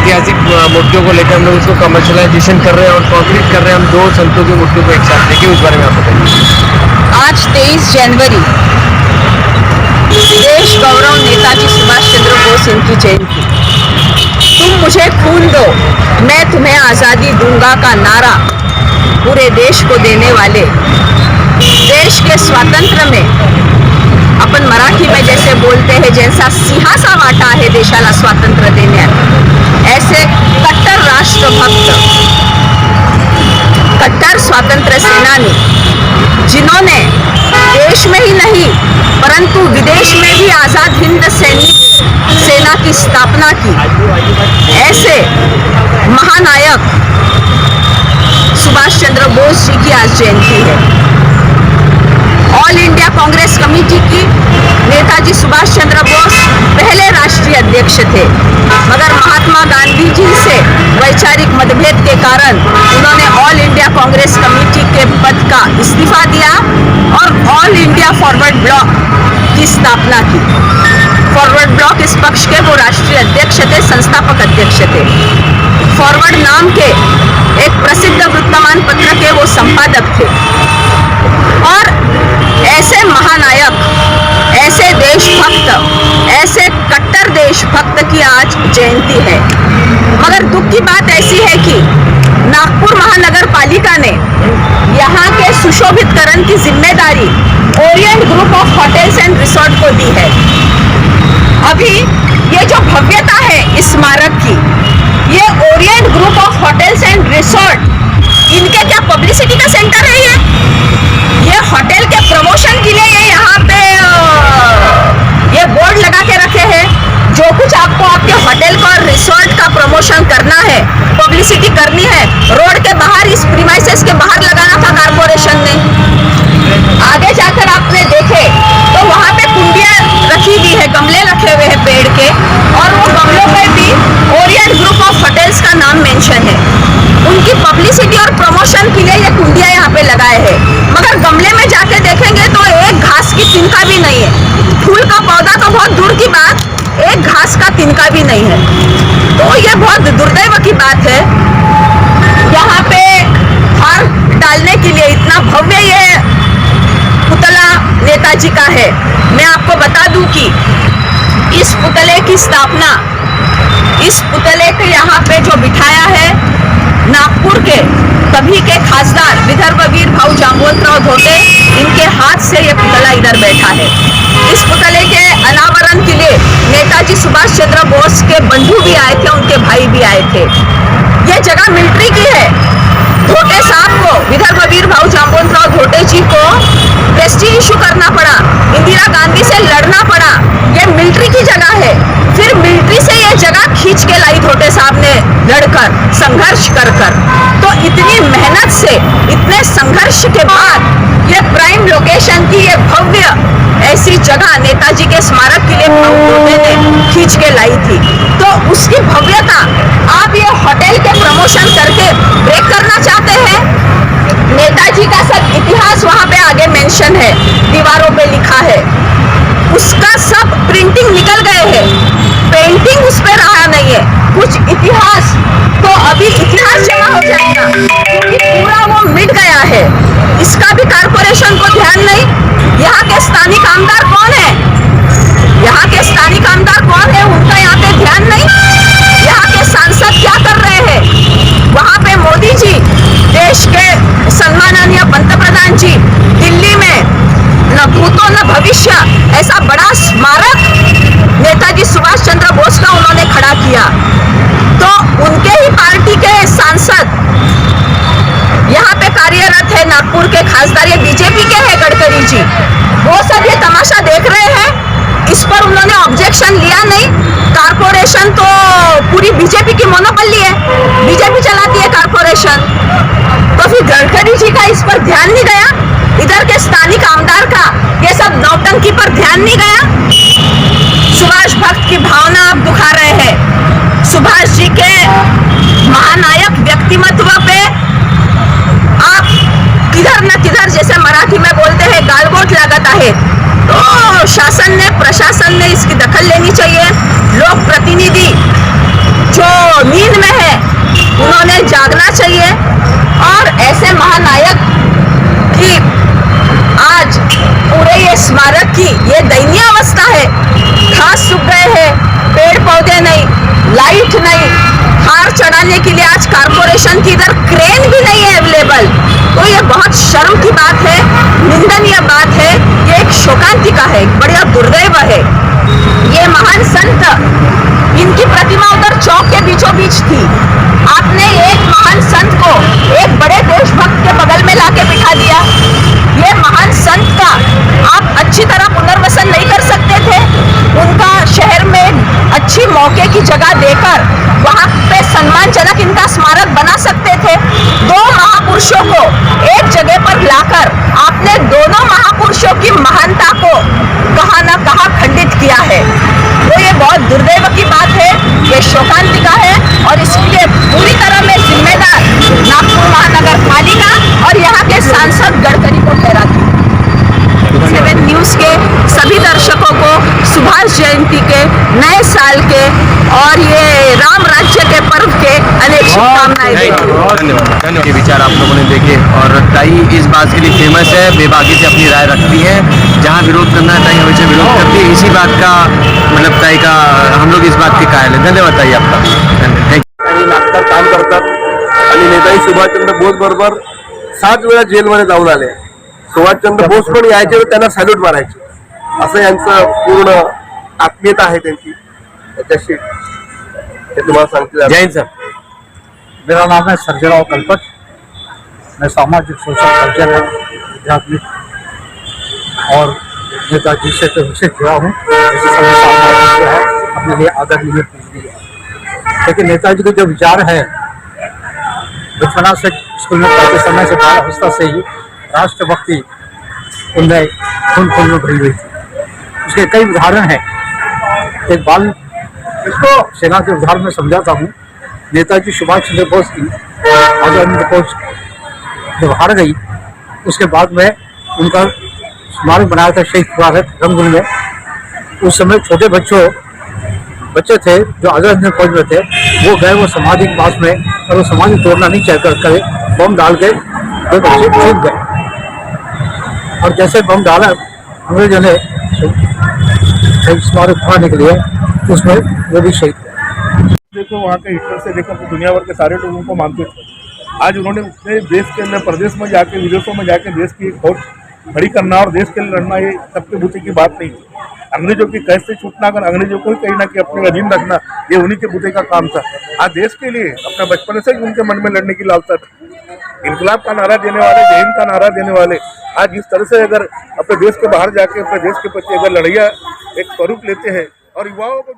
ऐतिहासिक मूर्तियों को लेकर हम लोग इसको कमर्शलाइजेशन कर रहे हैं और कॉन्क्रीट कर रहे हैं हम 2 संतों की मूर्तियों को एक साथ लेके, उस बारे में आप बताइए। आज 23 जनवरी देश गौरव नेताजी सुभाष चंद्र बोस इनकी जयंती। तुम मुझे खून दो मैं तुम्हें आज़ादी दूंगा का नारा पूरे देश को देने वाले, देश के स्वातंत्र्य में अपन मराठी में जैसे बोलते हैं, जैसा सिंहासा वाटा है देशाला स्वातंत्र्य देण्यात, ऐसे कट्टर राष्ट्रभक्त, कट्टर स्वातंत्र्य सेनानी, जिन्होंने देश में ही नहीं परंतु विदेश में भी आज़ाद हिंद सैनिक सेना की स्थापना की, ऐसे महानायक सुभाष चंद्र बोस जी की आज जयंती है। ऑल इंडिया कांग्रेस कमेटी की नेताजी सुभाष चंद्र बोस पहले राष्ट्रीय अध्यक्ष थे, मगर महात्मा गांधी जी से वैचारिक मतभेद के कारण उन्होंने ऑल इंडिया कांग्रेस कमेटी के पद का इस्तीफा दिया और ऑल इंडिया फॉरवर्ड ब्लॉक की स्थापना की। फॉरवर्ड ब्लॉक इस पक्ष के वो राष्ट्रीय अध्यक्ष थे, संस्थापक अध्यक्ष थे। फॉरवर्ड नाम के एक प्रसिद्ध वर्तमान पत्र के वो संपादक थे। और ऐसे महानायक, ऐसे देशभक्त, ऐसे कट्टर देशभक्त की आज जयंती है। मगर दुख की बात ऐसी है कि नागपुर महानगर पालिका ने यहाँ के सुशोभितकरण की जिम्मेदारी Orient group of hotels and resort को दी है। अभी ये जो भव्यता है इस स्मारक की, ये Orient group of hotels and resort, इनके क्या पब्लिसिटी का सेंटर है ये होटल के प्रमोशन के लिए ये यहाँ पे ये बोर्ड लगा के रखे हैं। जो कुछ आपको आपके होटल का और रिसोर्ट का प्रमोशन करना है, पब्लिसिटी करनी है, रोड के बाहर, इस प्रीमाइसेस के बाहर लगाना था कारपोरेशन ने। आगे जाकर आपने देखे तो वहाँ पे कुंडियाँ रखी हुई है, गमले रखे हुए हैं पेड़ के, और वो गमलों पे भी ओरिएंट ग्रुप ऑफ होटल्स का नाम मेंशन है। उनकी पब्लिसिटी और प्रमोशन के लिए ये कुंडियाँ यहाँ पे लगाए हैं, मगर गमले में जाके देखेंगे तो एक घास की तिनका भी नहीं है। फूल का पौधा तो बहुत दूर की बात, एक घास का तिनका भी नहीं है। तो ये बहुत दुर्दैव की बात है। यहाँ पे हार डालने के लिए इतना भव्य ये पुतला नेताजी का है। मैं आपको बता दूं कि इस पुतले की स्थापना, इस पुतले के यहाँ पे जो बिठाया है नागपुर के तभी के खासदार विदर्भ वीर भाऊ जांबुवंतराव धोटे, इनके हाथ से ये पुतला इधर बैठा है। इस पुतले के अनावरण के लिए नेताजी सुभाष चंद्र बोस के बंधु भी आए थे, उनके भाई भी आए थे। ये जगह मिलिट्री की है। धोटे साहब को, विदर्भ वीर भाऊ जांबुवंतराव धोटे जी को प्रेस्टीज इशू करना पड़ा, इंदिरा गांधी से लड़ना पड़ा। ये मिलिट्री की जगह है, फिर मिलिट्री से ये जगह खींच के लाई धोटे साहब ने लड़कर, संघर्ष कर कर। तो इतनी मेहनत से, इतने संघर्ष के बाद ये प्राइम लोकेशन की ये भव्य ऐसी जगह नेताजी के स्मारक के लिए भाऊ धोटे ने खींच के लाई थी। तो उसकी भव्यता आप ये होटल के प्रमोशन करके ब्रेक करना चाहते हैं। नेताजी का सब इतिहास वहाँ पे आगे मेंशन है, दीवारों पे लिखा है, उसका सब प्रिंटिंग निकल गए हैं, पेंटिंग उस पे रहा नहीं है। कुछ इतिहास तो अभी इतिहास जमा हो जाएगा क्योंकि पूरा वो मिट गया है। इसका भी कारपोरेशन को ध्यान नहीं। यहाँ के स्थानीय आमदार कौन है, यहाँ के स्थानीय आमदार कौन है, उनका यहाँ पे ध्यान नहीं। यहाँ के सांसद क्या कर रहे हैं, वहाँ पे मोदी जी, देश के सम्माननीय पंतप्रधान जी, दिल्ली में न भूतो न भविष्य ऐसा बड़ा स्मारक नेताजी सुभाष चंद्र बोस का उन्होंने खड़ा किया। तो उनके ही पार्टी के सांसद यहाँ पे कार्यरत है, नागपुर के खासदार, ये बीजेपी के हैं गडकरी जी, वो सब ये तमाशा देख रहे हैं। इस पर उन्होंने ऑब्जेक्शन लिया नहीं। कारपोरेशन तो पूरी बीजेपी की मोनोपोली है, बीजेपी चलाती है कारपोरेशन। तो फिर गडकरी जी का इस पर ध्यान नहीं गया, इधर के स्थानिक आमदार का ये सब नौटंकी पर ध्यान नहीं गया। सुभाष भक्त की भावना आप दुखा रहे हैं। सुभाष जी के महानायक व्यक्तिमत्व पे आप किधर न किधर, जैसे मराठी में बोलते हैं, गालगोट लागत है। तो शासन ने, प्रशासन ने इसकी दखल लेनी चाहिए। लोक प्रतिनिधि जो नींद में है उन्होंने जागना चाहिए और ऐसे महानायक की आज पूरे ये स्मारक की ये दयनीय अवस्था है। घास सूख गए हैं, पेड़ पौधे नहीं, लाइट नहीं, हार चढ़ाने के लिए आज कारपोरेशन की इधर क्रेन भी नहीं है अवेलेबल। तो ये बहुत शर्म की बात है, निंदनीय बात है, ये एक शोकांतिका है, एक बड़ा दुर्दैव है। ये महान संत, इनकी प्रतिमा उधर चौक के बीचों बीच थी। आपने एक महान संत को एक बड़े देशभक्त के बगल में लाके बिठा दिया। ये महान संत का आप अच्छी तरह पुनर्वसन नहीं कर सकते थे? उनका शहर में अच्छी मौके की जगह देकर वहां पे सम्मानजनक इनका स्मारक बना सकते थे। दो महापुरुषों को एक जगह पर लाकर आपने दोनों महापुरुषों की महानता को कहा न कहा खंडित किया है। तो ये बहुत दुर्दैव की बात है, ये शोकांतिका है और इसके लिए पूरी तरह में जिम्मेदार नागपुर महानगर पालिका और यहाँ के सांसद गडकरी को ठहराती हूँ। 7 न्यूज़ के सभी दर्शकों को सुभाष जयंती के, नए साल के और ये राम राज्य के पर्व के अनेक शुभकामनाएं देती हूँ। धन्यवाद। ये विचार आप लोगों ने देखे और ताई इस बात के लिए फेमस है, बेबाकी से अपनी राय रखती है। जहाँ विरोध करना है ताई हमेशा विरोध करती है। इसी बात का मतलब ताई का हम लोग इस बात के कायल है। धन्यवाद ताई आपका। नागपूर काम करतात आणि नेताजी सुभाषचंद्र बोस बरोबर 7 वेळा जेलमध्ये जाऊन आले। सुभाषचंद्र बोस पण यायचे व त्यांना सॅल्यूट मारायचे, असं यांचं पूर्ण आत्मीयता आहे त्यांची। त्याच्याशी ते तुम्हाला सांगतील। जैन सर, मेरा नाम है सर्जेराव कल्पत। मैं सामाजिक सोशल सर्जन है, आध्यात्मिक और नेताजी से तो विशेष जुड़ा हूँ। जैसे समय सामना है अपने लिए आदरणीय पूजनीय है। लेकिन नेताजी के जो विचार है, बचपना से स्कूल में पढ़ते समय से बाल अवस्था से ही राष्ट्रभक्ति उनमें खून में भरी हुई थी। उसके कई उदाहरण हैं। एक बाल इसको सेना के उदाहरण में समझाता हूँ। नेताजी सुभाष चंद्र बोस की आज़ादी फौज जब हार गई, उसके बाद में उनका स्मारक बनाया था शहीद स्मारक रंगपुर में। उस समय छोटे बच्चे थे जो आज़ादी फौज में थे, वो गए वो समाधि के पास में और वो समाधि तोड़ना नहीं चाहकर करे बम डाल के 2 बच्चे छूट गए। और जैसे बम डाला अंग्रेजों ने स्मारक उठाने के लिए, उसमें वो भी शहीद हुए। देखो वहाँ के हिटलर से लेकर दुनिया भर के सारे लोगों को मानते थे। आज उन्होंने अपने देश के अंदर प्रदेश में जाके, विदेशों में जाके देश की फौज खड़ी करना और देश के लिए लड़ना, ये सबके बूते की बात नहीं थी। अंग्रेजों की कैद से छूटना, कर अंग्रेजों को कहीं ना कहीं अपने अधीन रखना, ये उन्हीं के बूते का काम था। आज देश के लिए अपना बचपन से ही उनके मन में लड़ने की लालसा थी। इनकलाब का नारा देने वाले, जय हिंद का नारा देने वाले आज इस तरह से अगर अपने देश के बाहर जाके अपने देश के प्रति अगर लड़ाइयाँ एक स्वरूप लेते हैं और युवाओं को